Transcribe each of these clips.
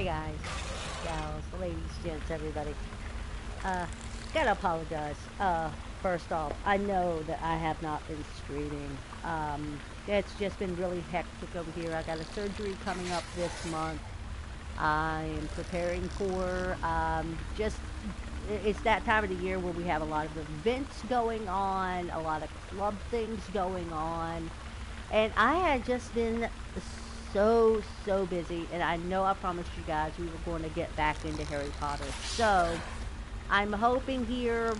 Hey guys, gals, ladies, gents, everybody. Uh, gotta apologize. First off, I know that I have not been streaming. It's just been really hectic over here. I got a surgery coming up this month. I am preparing for it's that time of the year where we have a lot of events going on, a lot of club things going on, and I had just been so busy, and I know I promised you guys we were going to get back into Harry Potter. So I'm hoping here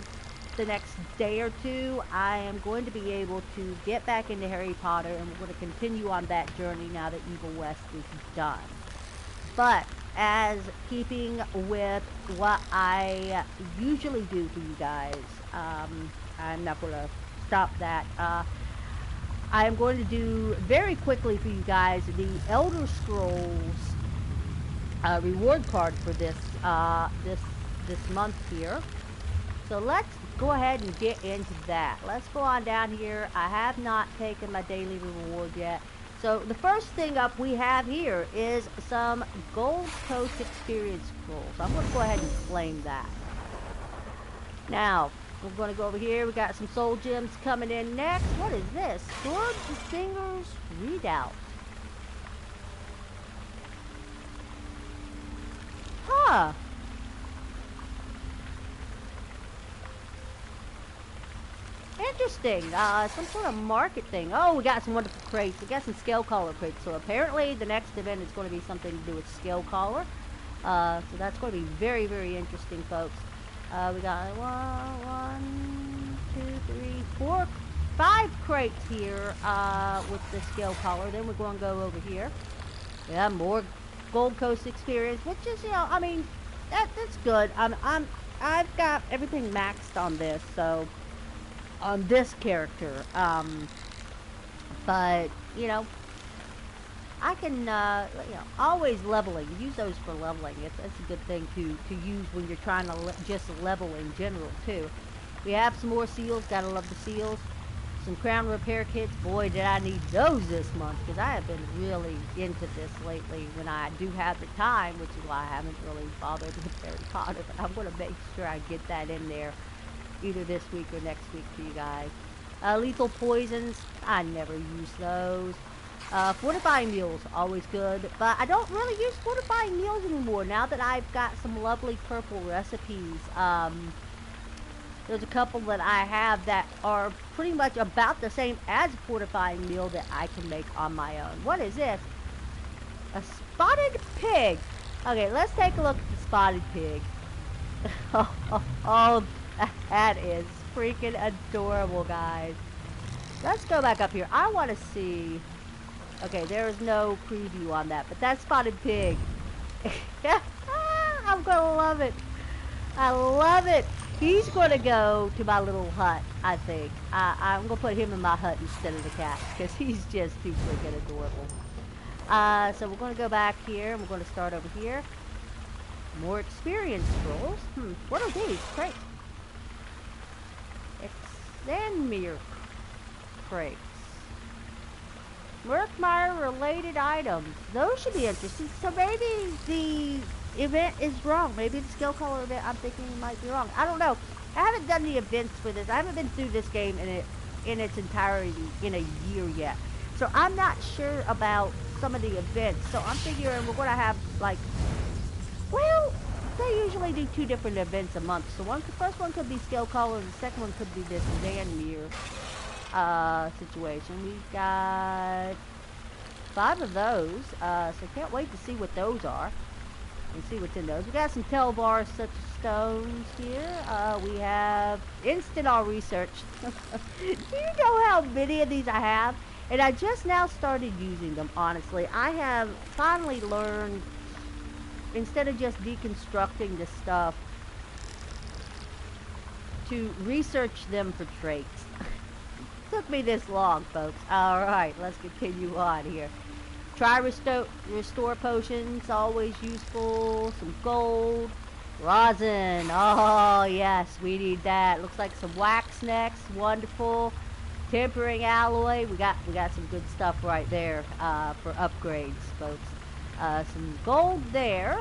the next day or two I am going to be able to get back into Harry Potter, and we're going to continue on that journey now that Evil West is done. But as keeping with what I usually do for you guys, I'm not going to stop that. I am going to do very quickly for you guys the Elder Scrolls reward card for this month here. So let's go ahead and get into that. Let's go on down here. I have not taken my daily reward yet. So the first thing up we have here is some Gold Coast Experience Scrolls. I'm going to go ahead and claim that. Now, we're going to go over here. We got some soul gems coming in next. What is this? Sword the Singer's Readout. Huh. Interesting. Some sort of market thing. Oh, we got some wonderful crates. We got some scale collar crates. So apparently the next event is going to be something to do with scale collar. So that's going to be very interesting, folks. We got one, two, three, four, 5 crates here with the scale collar. Then we're going to go over here. We have more Gold Coast experience, which is, you know, I mean, that's good. I've got everything maxed on this, so on this character. But you know, I can, you know, always leveling. Use those for leveling. It's a good thing to use when you're trying to just level in general too. We have some more seals. Gotta love the seals. Some crown repair kits. Boy, did I need those this month, because I have been really into this lately when I do have the time, which is why I haven't really bothered with Harry Potter. But I'm going to make sure I get that in there either this week or next week for you guys. Lethal poisons. I never use those. Fortifying meals, always good, but I don't really use fortifying meals anymore now that I've got some lovely purple recipes. There's a couple that I have that are pretty much about the same as a fortifying meal that I can make on my own. What is this? A spotted pig. Okay, let's take a look at the spotted pig. Oh, that is freaking adorable, guys. Let's go back up here. I want to see. Okay, there is no preview on that, but that spotted pig. I'm gonna love it. I love it. He's gonna go to my little hut, I think. I'm gonna put him in my hut instead of the cat, because he's just too freaking adorable. So we're gonna go back here, and we're gonna start over here. More experience scrolls. What are these? Great. Extendmere crates. Murkmire related items. Those should be interesting. So maybe the event is wrong. Maybe the skill color event I'm thinking might be wrong. I don't know. I haven't done the events for this. I haven't been through this game in its entirety in a year yet. So I'm not sure about some of the events. So I'm figuring we're going to have like, well, they usually do 2 different events a month. So the first one could be skill color, and the second one could be this Vanmere situation. We've got 5 of those, so can't wait to see what those are and see what's in those. We got some Telvar such as stones here. We have instant all research. Do you know how many of these I have? And I just now started using them, honestly. I have finally learned, instead of just deconstructing the stuff, to research them for traits. Took me this long, folks. Alright, let's continue on here. Try restore potions, always useful. Some gold. Rosin. Oh, yes, we need that. Looks like some wax next. Wonderful. Tempering alloy. We got some good stuff right there for upgrades, folks. Some gold there.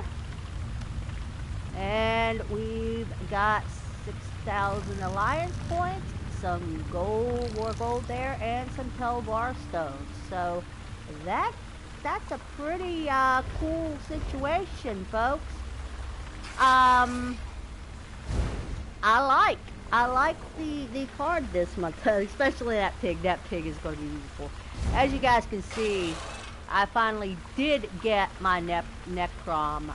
And we've got 6,000 alliance points, some gold, more gold there, and some Telvar stones. So that's a pretty cool situation, folks. I like the card this month, especially that pig. That pig is going to be beautiful. As you guys can see, I finally did get my Necrom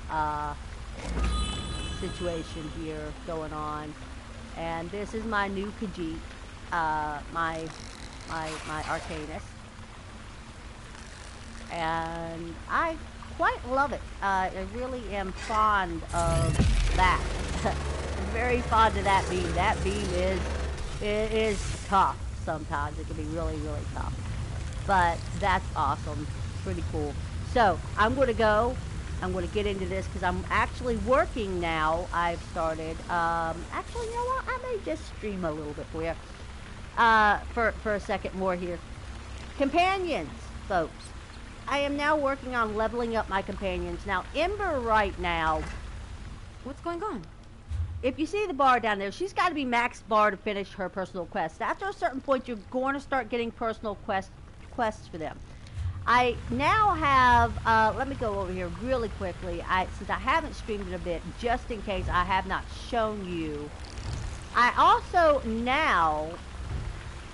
situation here going on, and this is my new Khajiit, my Arcanist, and I quite love it. I really am fond of that. Very fond of that beam. That beam is tough sometimes. It can be really, really tough. But that's awesome. Pretty cool. So I'm going to go. I'm going to get into this because I'm actually working now. I've started. Actually, you know what? I may just stream a little bit for you. For a second more here. Companions, folks. I am now working on leveling up my companions. Now, Ember right now. What's going on? If you see the bar down there, she's got to be max bar to finish her personal quest. After a certain point, you're going to start getting personal quests for them. I now have, let me go over here really quickly. Since I haven't streamed it a bit, just in case I have not shown you, I also now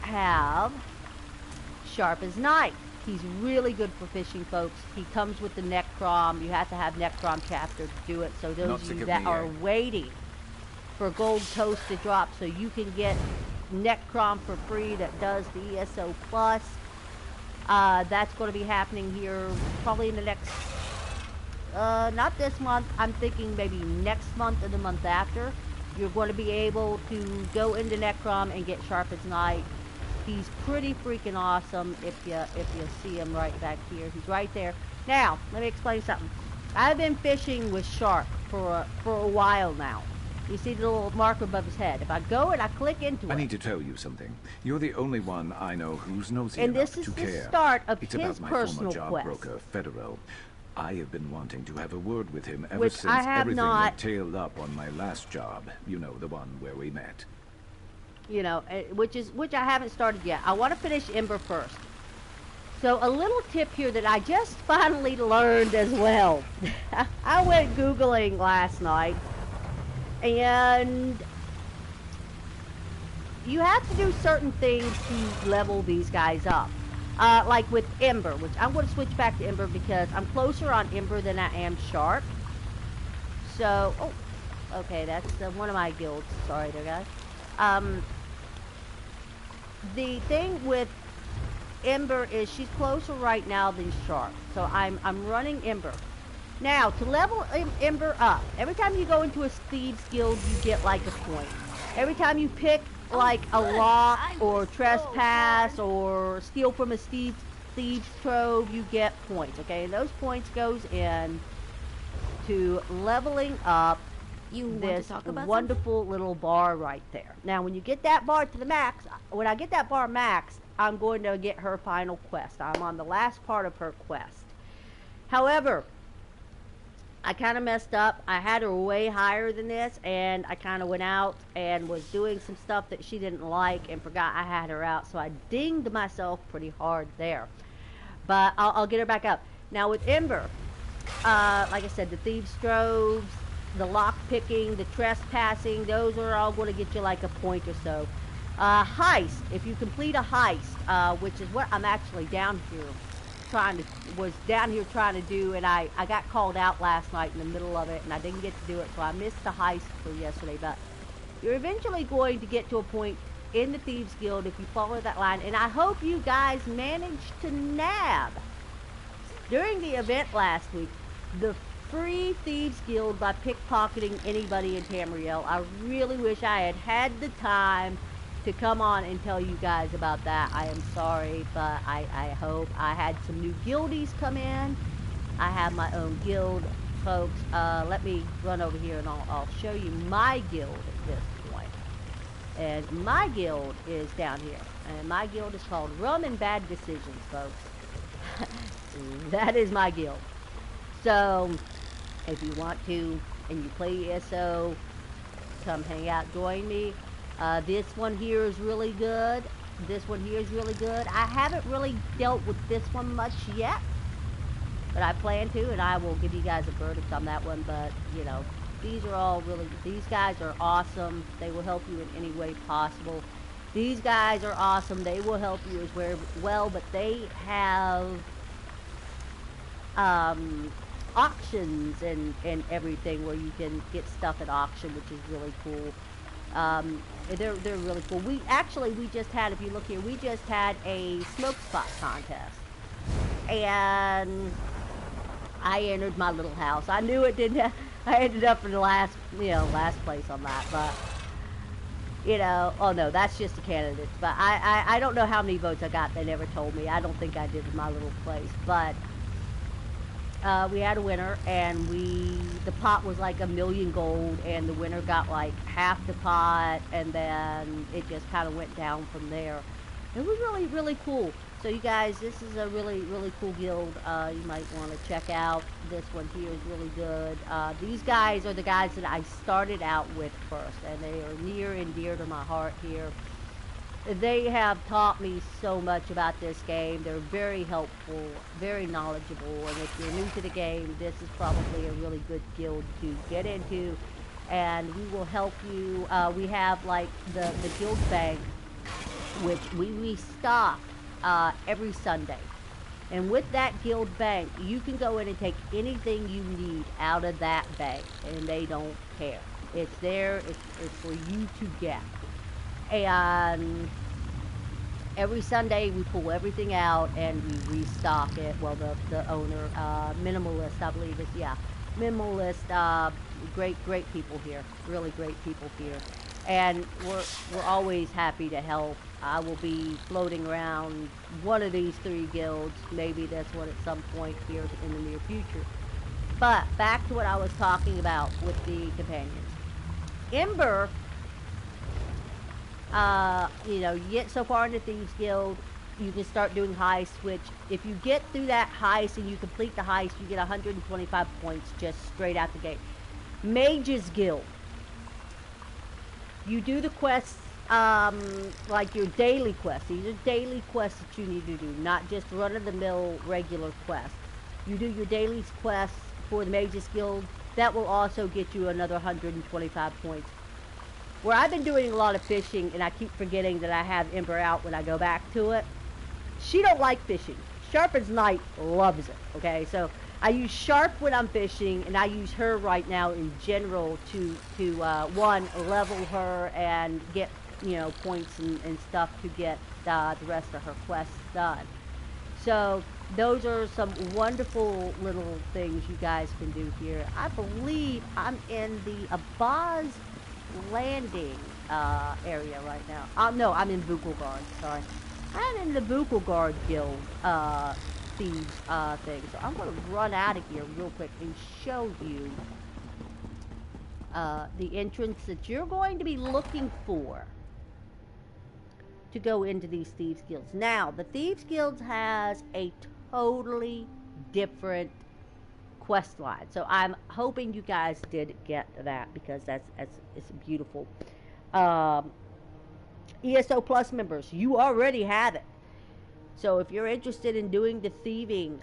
have Sharp as Knife. He's really good for fishing, folks. He comes with the Necrom. You have to have Necrom chapter to do it. So those of you that are waiting for gold toast to drop so you can get Necrom for free that does the ESO plus, that's going to be happening here probably in the next, not this month. I'm thinking maybe next month or the month after. You're going to be able to go into Necrom and get Sharp as Knife. He's pretty freaking awesome if you see him right back here. He's right there. Now, let me explain something. I've been fishing with Sharp for a while now. You see the little marker above his head. If I go and I click into it. I need to tell you something. You're the only one I know who's nosy and enough this to is care. The start of it's his about my personal former job quest. broker, Federal. I have been wanting to have a word with him ever Which since I have everything not. had tailed up on my last job. You know, the one where we met. You know, which I haven't started yet. I want to finish Ember first. So a little tip here that I just finally learned as well. I went Googling last night, and you have to do certain things to level these guys up. Like with Ember, which I'm going to switch back to Ember because I'm closer on Ember than I am Sharp. So, oh, okay, that's one of my guilds. Sorry there, guys. The thing with Ember is she's closer right now than Sharp. So I'm running Ember. Now, to level Ember up, every time you go into a Thieves Guild, you get like a point. Every time you pick like a lock or trespass or steal from a thieves trove, you get points, okay? And those points goes in to leveling up this wonderful little bar right there. Now, when you get that bar to the max, when I get that bar maxed, I'm going to get her final quest. I'm on the last part of her quest. However, I kind of messed up. I had her way higher than this, and I kind of went out and was doing some stuff that she didn't like and forgot I had her out, so I dinged myself pretty hard there. But I'll get her back up. Now with Ember, like I said, the Thieves Troves, the lock picking, the trespassing, those are all going to get you like a point or so. Heist, if you complete a heist, which is what I'm actually down here trying to do, and I got called out last night in the middle of it, and I didn't get to do it, so I missed the heist for yesterday. But you're eventually going to get to a point in the Thieves Guild if you follow that line, and I hope you guys managed to nab during the event last week the free Thieves Guild by pickpocketing anybody in Tamriel. I really wish I had had the time to come on and tell you guys about that. I am sorry, but I hope. I had some new guildies come in. I have my own guild, folks. Let me run over here and I'll show you my guild at this point. And my guild is down here. And my guild is called Rum and Bad Decisions, folks. That is my guild. So, if you want to and you play ESO, come hang out, join me. This one here is really good. This one here is really good. I haven't really dealt with this one much yet, but I plan to, and I will give you guys a verdict on that one. But, you know, these are all really, these guys are awesome. They will help you in any way possible. These guys are awesome. They will help you as well, but they have auctions and everything where you can get stuff at auction, which is really cool. They're really cool. We just had, if you look here, we just had a smoke spot contest, and I entered my little house. I knew it didn't have, I ended up in the last place on that, but, you know, oh no, that's just the candidates, but I don't know how many votes I got. They never told me. I don't think I did in my little place, but we had a winner, and the pot was like 1,000,000 gold, and the winner got like half the pot, and then it just kind of went down from there. It was really, really cool. So you guys, this is a really, really cool guild. You might want to check out. This one here is really good. These guys are the guys that I started out with first, and they are near and dear to my heart here. They have taught me so much about this game. They're very helpful, very knowledgeable, and if you're new to the game, this is probably a really good guild to get into, and we will help you. We have like the guild bank, which we restock every Sunday. And with that guild bank, you can go in and take anything you need out of that bank, and they don't care. It's there, it's for you to get. And every Sunday we pull everything out and we restock it. Well, the owner, Minimalist, I believe is, yeah, Minimalist, great people here, really great people here. And we're always happy to help. I will be floating around one of these 3 guilds. Maybe that's one at some point here in the near future. But back to what I was talking about with the companions. Ember, you know, you get so far in the Thieves Guild, you can start doing heists, which if you get through that heist and you complete the heist, you get 125 points just straight out the gate. Mages Guild. You do the quests, like your daily quests. These are daily quests that you need to do, not just run-of-the-mill regular quests. You do your daily quests for the Mages Guild. That will also get you another 125 points. Where I've been doing a lot of fishing, and I keep forgetting that I have Ember out when I go back to it. She don't like fishing. Sharp as Night loves it, okay? So I use Sharp when I'm fishing, and I use her right now in general to one, level her and get, you know, points and stuff to get the rest of her quests done. So those are some wonderful little things you guys can do here. I believe I'm in the Abaz Landing area right now. No, I'm in Bukelgard, sorry. I'm in the Bukelgard Guild thieves thing. So I'm going to run out of here real quick and show you the entrance that you're going to be looking for to go into these Thieves Guilds. Now, the Thieves Guilds has a totally different quest line. So I'm hoping you guys did get that, because it's beautiful. ESO Plus members, you already have it. So if you're interested in doing the thieving,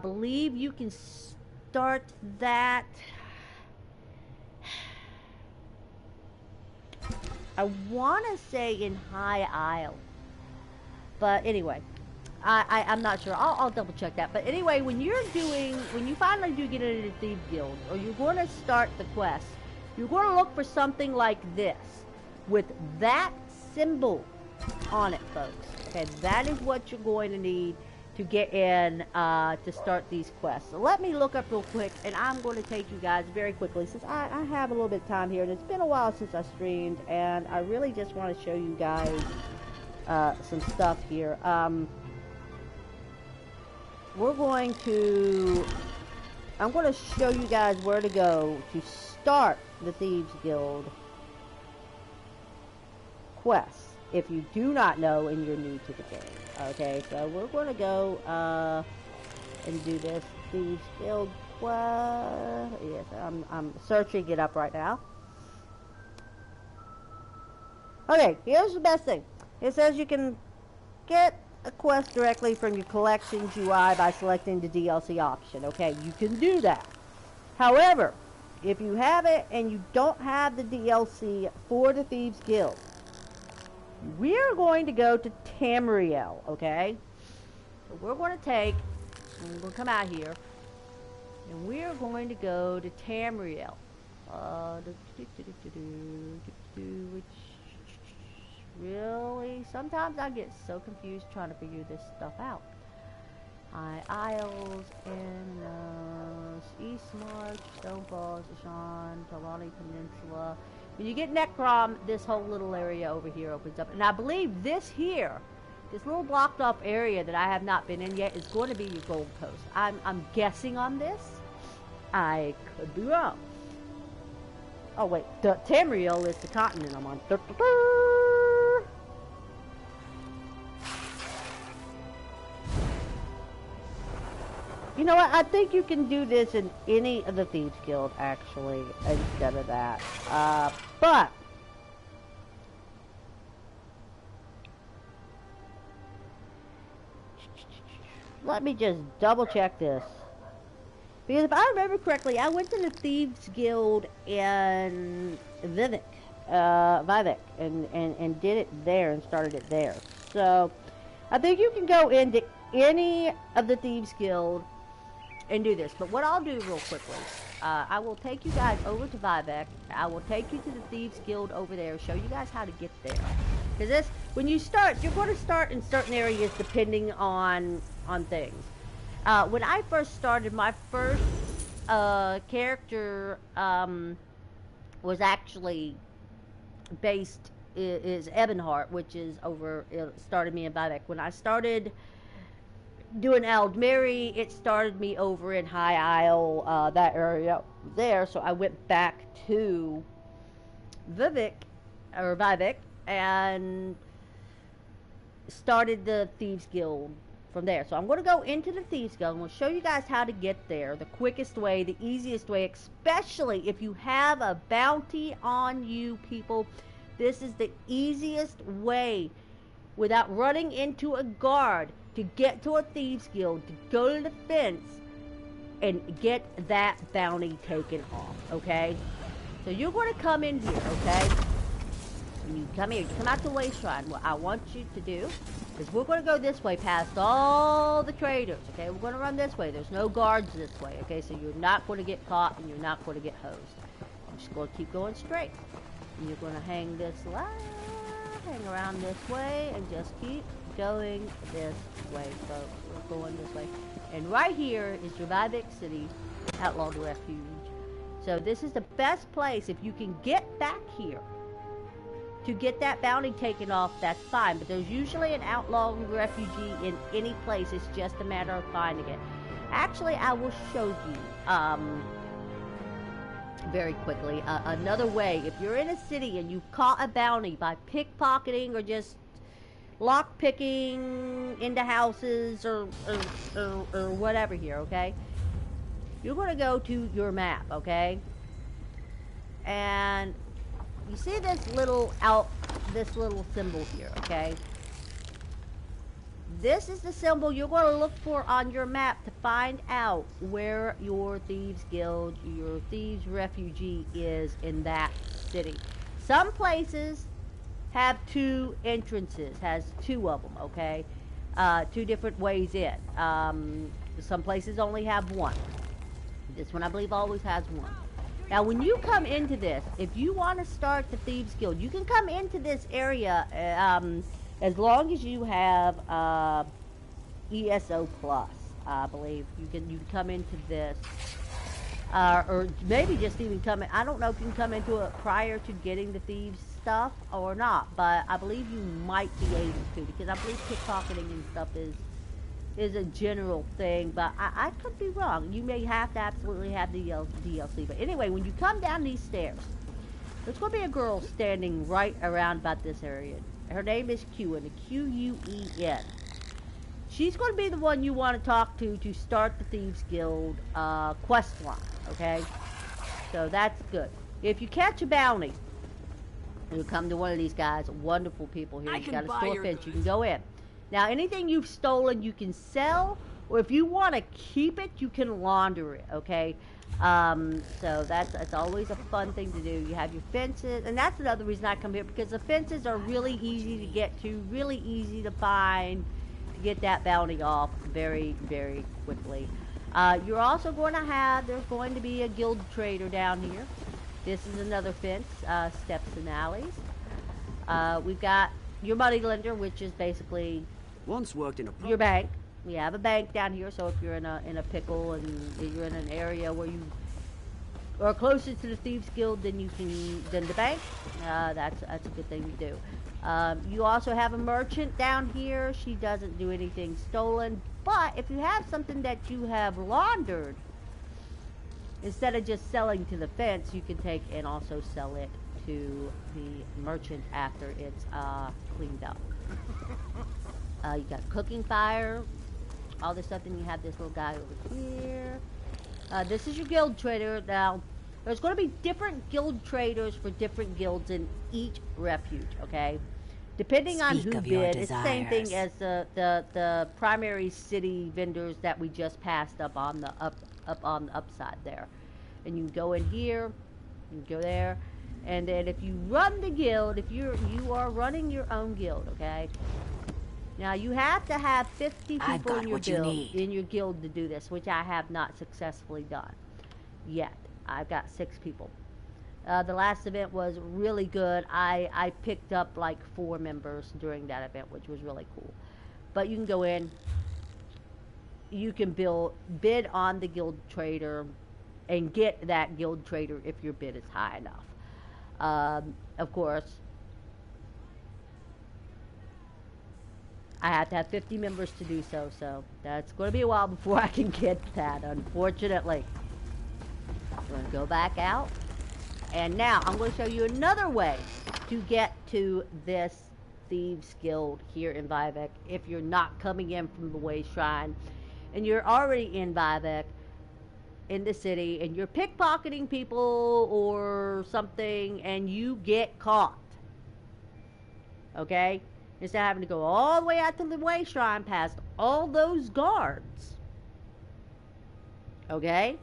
believe you can start that. I want to say in High Isle. But anyway, I'm not sure. I'll double check that. But anyway, when you finally do get into the Thief Guild, or you're going to start the quest, you're going to look for something like this, with that symbol on it, folks. Okay, that is what you're going to need to get in to start these quests. So let me look up real quick, and I'm going to take you guys very quickly, since I have a little bit of time here, and it's been a while since I streamed, and I really just want to show you guys some stuff here. I'm going to show you guys where to go to start the Thieves Guild quests, if you do not know and you're new to the game. Okay, so we're going to go and do this. Thieves Guild quest. Yes, I'm searching it up right now. Okay, here's the best thing. It says you can get a quest directly from your collections UI by selecting the DLC option. Okay, you can do that. However, if you have it and you don't have the DLC for the Thieves Guild, we're going to go to Tamriel, okay? So we're going to take, and we're going to come out here, and we're going to go to Tamriel. Which really, sometimes I get so confused trying to figure this stuff out. High Isles, Enos, East March, Stonefalls, Ashan, Talani Peninsula. When you get Necrom, this whole little area over here opens up. And I believe this here, this little blocked off area that I have not been in yet, is going to be your Gold Coast. I'm guessing on this. I could be wrong. Oh wait, Tamriel is the continent I'm on. You know what? I think you can do this in any of the Thieves Guild, actually, instead of that. But let me just double check this. Because if I remember correctly, I went to the Thieves Guild in vivec, and did it there and started it there. So I think you can go into any of the Thieves Guild and do this. But what I'll do real quickly, I will take you guys over to vivec. I will take you to the Thieves Guild over there, show you guys how to get there. Because this, when you start, you're going to start in certain areas depending on things. When I first started, my first character was actually based is Ebonheart, which is over. It started me in vivec. When I started doing Aldmeri, it started me over in High Isle, that area there. So I went back to vivec and started the Thieves Guild from there. So I'm going to go into the Thieves Guild and we'll show you guys how to get there, the quickest way, the easiest way, especially if you have a bounty on you, people. This is the easiest way without running into a guard to get to a Thieves Guild, to go to the fence and get that bounty taken off, okay? So you're going to come in here, okay? When you come here, you come out to Way Shrine. What I want you to do is we're going to go this way past all the traders, okay? We're going to run this way. There's no guards this way, okay? So you're not going to get caught and you're not going to get hosed. You're just going to keep going straight. And you're going to hang this line, hang around this way, and just keep going this way, folks. We're going this way. And right here is your vivec City Outlawed Refuge. So this is the best place. If you can get back here to get that bounty taken off, that's fine. But there's usually an outlawed refugee in any place. It's just a matter of finding it. Actually, I will show you very quickly another way. If you're in a city and you've caught a bounty by pickpocketing or just lock picking into houses or whatever here, okay? You're going to go to your map, okay? And you see this little symbol here, okay? This is the symbol you're going to look for on your map to find out where your Thieves Guild, your Thieves Refugee is in that city. Some places have two entrances, has two of them, okay? Two different ways in. Some places only have one. This one, I believe, always has one. Now, when you come into this, if you want to start the Thieves Guild, you can come into this area as long as you have ESO Plus, I believe. You can come into this. Or maybe just even come in. I don't know if you can come into it prior to getting the Thieves stuff or not, but I believe you might be able to, because I believe pickpocketing and stuff is a general thing, but I could be wrong. You may have to absolutely have the DLC. But anyway, when you come down these stairs, there's going to be a girl standing right around about this area. Her name is Q, and Q-U-E-N. she's going to be the one you want to talk to start the Thieves Guild quest line, okay? So that's good. If you catch a bounty, you come to one of these guys, wonderful people here. He's got a store fence. You can go in. Now, anything you've stolen, you can sell, or if you want to keep it, you can launder it, okay? So that's always a fun thing to do. You have your fences, and that's another reason I come here, because the fences are really easy to get to, really easy to find, to get that bounty off very, very quickly. You're also going to have, there's going to be a guild trader down here. This is another fence, steps and alleys. We've got your money lender, which is basically Once worked in a your bank. We have a bank down here, so if you're in a pickle and you're in an area where you are closer to the Thieves Guild than the bank, that's a good thing to do. You also have a merchant down here. She doesn't do anything stolen, but if you have something that you have laundered, instead of just selling to the fence, you can take and also sell it to the merchant after it's cleaned up. You got a cooking fire, all this stuff. Then you have this little guy over here. This is your guild trader. Now, there's going to be different guild traders for different guilds in each refuge, okay? Depending on who bid, it's the same thing as the primary city vendors that we just passed up on the upside there. And you go in here, you go there, and then if you run the guild, if you are running your own guild, okay? Now you have to have 50 people in your guild to do this, which I have not successfully done yet. I've got 6 people. The last event was really good. I picked up like 4 members during that event, which was really cool. But you can go in, you can bid on the guild trader and get that guild trader if your bid is high enough. Of course, I have to have 50 members to do so, so that's going to be a while before I can get that, unfortunately. I'm going to go back out, and now I'm going to show you another way to get to this Thieves Guild here in Vivec if you're not coming in from the Way Shrine and you're already in Vivec in the city and you're pickpocketing people or something and you get caught, okay? Instead of having to go all the way out to the Way Shrine past all those guards, okay?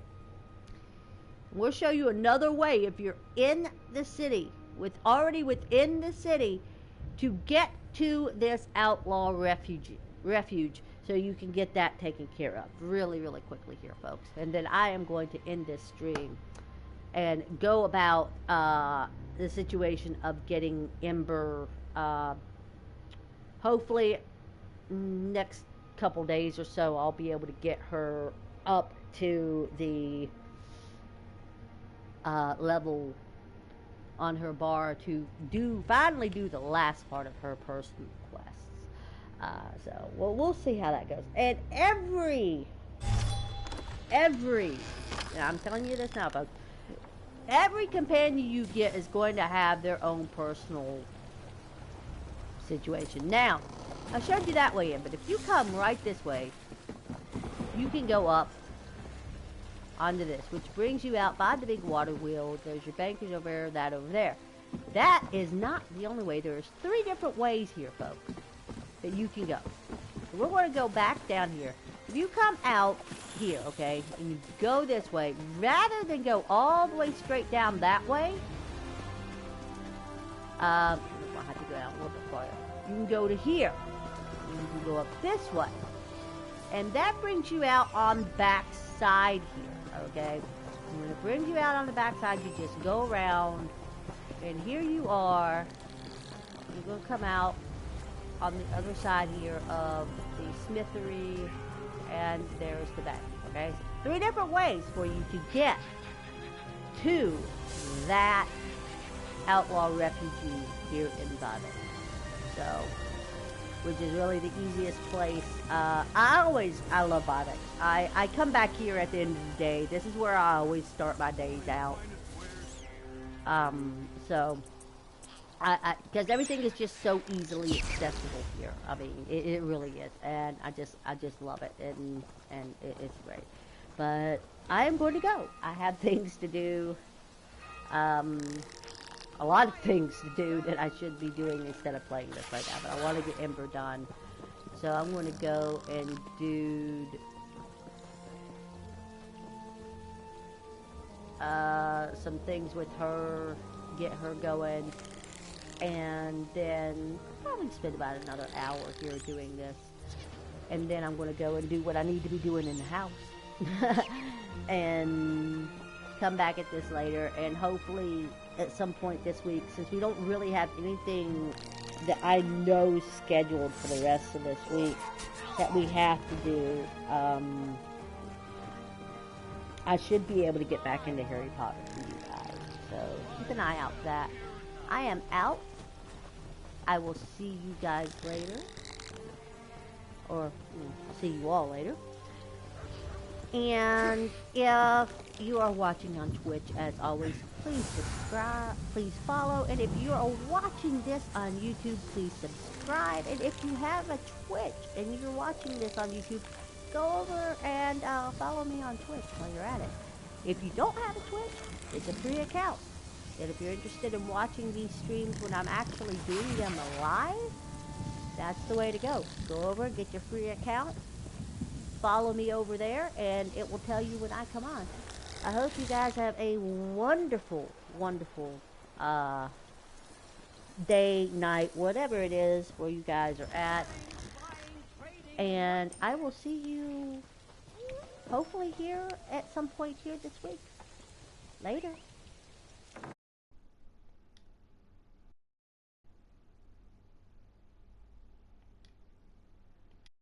We'll show you another way if you're in the city, already within the city, to get to this outlaw refuge so you can get that taken care of really, really quickly here, folks. And then I am going to end this stream and go about the situation of getting Ember, hopefully next couple days or so I'll be able to get her up to the level on her bar to finally do the last part of her personal quests. So we'll see how that goes. And every, I'm telling you this now, folks, every companion you get is going to have their own personal situation. Now, I showed you that way in, but if you come right this way, you can go up onto this, which brings you out by the big water wheel. There's your bankers over there, that over there. That is not the only way. There's 3 different ways here, folks, that you can go. So we're going to go back down here. If you come out here, okay, and you go this way, rather than go all the way straight down that way, I have to go out a little bit farther. You can go to here. You can go up this way. And that brings you out on the back side here, okay? And when it brings you out on the back side, you just go around, and here you are. You're going to come out on the other side here of the smithery, and there's the bank, okay? So 3 different ways for you to get to that outlaw refugee here in Vivec. So, which is really the easiest place. I love Vivec. I come back here at the end of the day. This is where I always start my days out. So, Because everything is just so easily accessible here. I mean, it really is, and I just love it, and it's great. But I am going to go. I have things to do, um, a lot of things to do that I should be doing instead of playing this right now. But I want to get Ember done, so I'm going to go and do some things with her, get her going. And then probably spend about another hour here doing this. And then I'm going to go and do what I need to be doing in the house. And come back at this later. And hopefully at some point this week, since we don't really have anything that I know scheduled for the rest of this week that we have to do, I should be able to get back into Harry Potter for you guys. So keep an eye out for that. I am out. I will see you guys later. Or I'll see you all later. And if you are watching on Twitch, as always, please subscribe, please follow. And if you are watching this on YouTube, please subscribe. And if you have a Twitch and you're watching this on YouTube, go over and follow me on Twitch while you're at it. If you don't have a Twitch, it's a free account. And if you're interested in watching these streams when I'm actually doing them live, that's the way to go. Go over, get your free account, follow me over there, and it will tell you when I come on. I hope you guys have a wonderful, wonderful day, night, whatever it is where you guys are at. And I will see you hopefully here at some point here this week. Later.